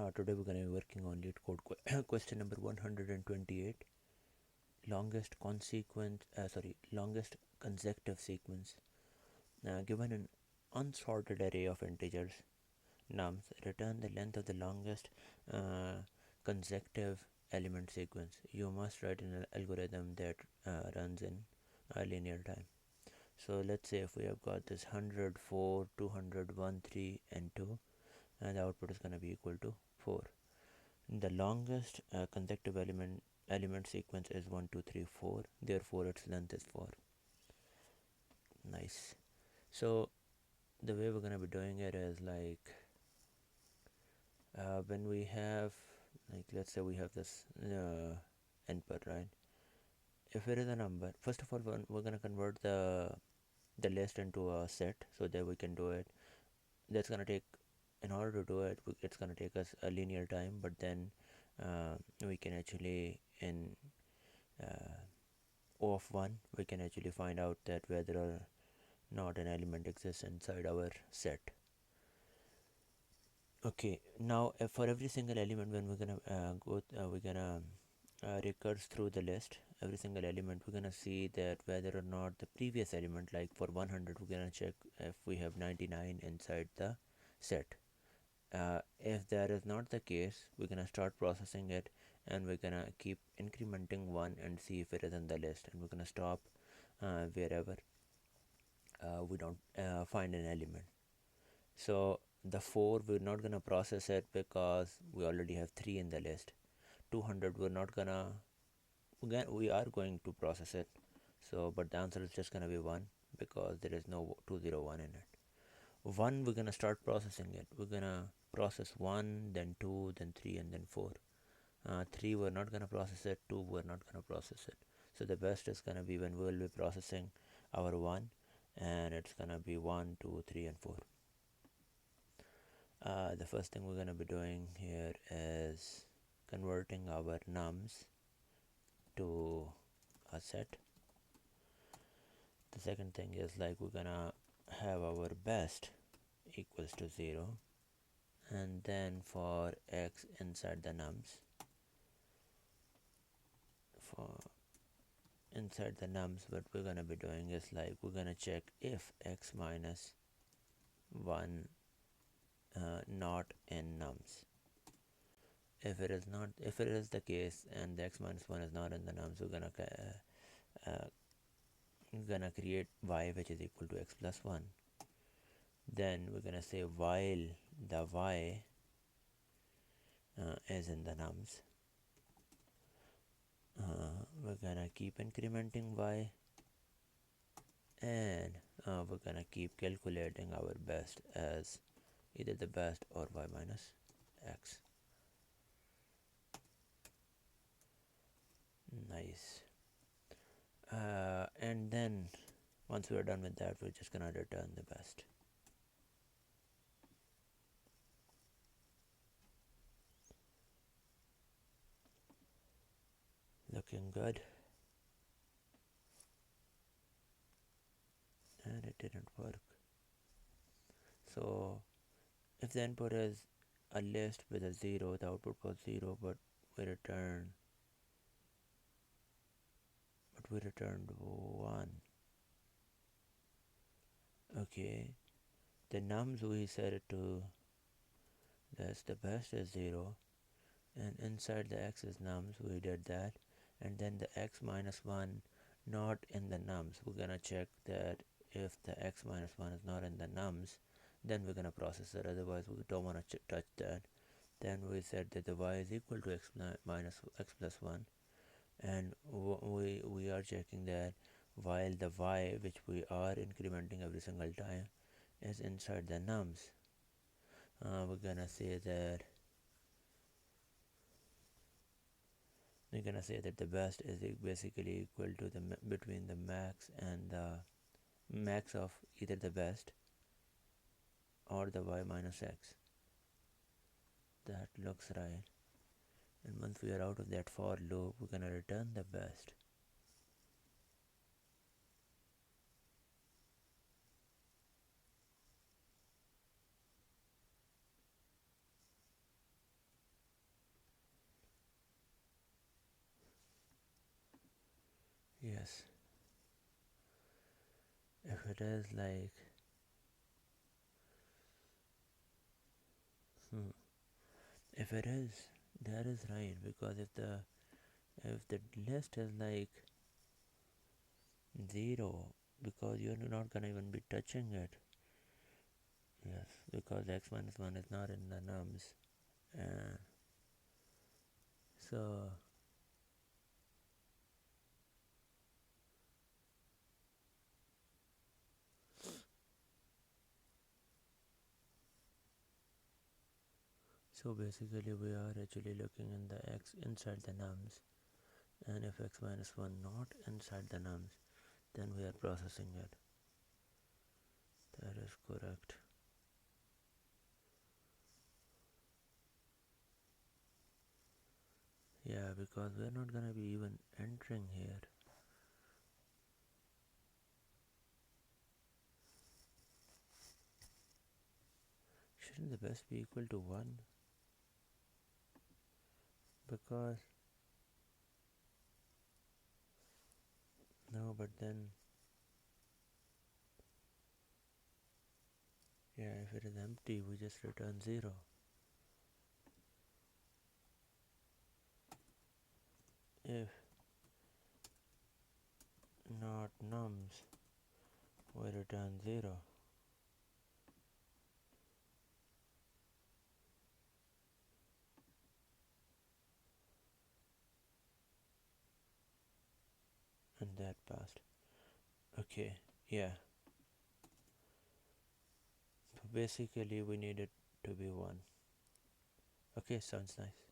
Today we're going to be working on Leetcode question number 128. Longest consecutive sequence. Given an unsorted array of integers nums, return the length of the longest consecutive element sequence. You must write an algorithm that runs in linear time. So let's say if we have got this 100, 4, 200, 1, 3 and 2, and the output is going to be equal to 4. The longest consecutive element sequence is 1, 2, 3, 4. Therefore, its length is 4. Nice. So the way we're gonna be doing it is like when we have, like, let's say we have this input, right? If it is a number, first of all, we're gonna convert the list into a set so that we can do it. That's gonna take, in order to do it, it's gonna take us a linear time, but then we can actually in O of 1 we can actually find out that whether or not an element exists inside our set. Okay, now for every single element, when we're gonna we're gonna recurse through the list, every single element, we're gonna see that whether or not the previous element, like for 100, we're gonna check if we have 99 inside the set. If that is not the case, we're gonna start processing it, and we're gonna keep incrementing 1 and see if it is in the list, and we're gonna stop wherever we don't find an element. So the 4, we're not gonna process it because we already have 3 in the list. 200, we are going to process it, so but the answer is just gonna be 1 because there is no 201 in it. 1, we're gonna start processing it. We're gonna process 1, then 2, then 3, and then 4. 3, we're not gonna process it. 2, we're not gonna process it. So the best is gonna be when we'll be processing our 1, and it's gonna be 1, 2, 3, and 4. The first thing we're gonna be doing here is converting our nums to a set. The second thing is, like, we're gonna have our best equals to 0, and then for x inside the nums, what we're gonna be doing is, like, we're gonna check if x minus 1 not in nums. If it is the case and the x minus 1 is not in the nums, we're gonna create y which is equal to x plus 1. Then we're gonna say while the y is in the nums, we're gonna keep incrementing y, and we're gonna keep calculating our best as either the best or y minus x. Nice. And then once we're done with that, we're just gonna return the best. Looking good. And it didn't work. So if the input is a list with a 0, the output was 0, but we returned 1. Okay, the nums we set it to, that's the best is 0, and inside the x's nums we did that, and then the x minus 1 not in the nums, we're gonna check that if the x minus 1 is not in the nums, then we're gonna process it, otherwise we don't want to touch that. Then we said that the y is equal to x minus x plus 1, and we are checking that while the y which we are incrementing every single time is inside the nums, we're gonna say that the best is basically equal to the between the max and the max of either the best or the y minus x. That looks right. And once we are out of that for loop, we're gonna return the best. if it is like if it is, that is right, because if the list is like 0, because you're not gonna even be touching it. Yes, because x minus 1 is not in the nums. And so basically we are actually looking in the x inside the nums, and if x minus 1 not inside the nums, then we are processing it. That is correct. Yeah, because we're not gonna be even entering here. Shouldn't the best be equal to 1? Because no, but then yeah, if it is empty, we just return 0. If not nums, we return 0. And that passed. Okay, yeah. So basically we need it to be 1. Okay, sounds nice.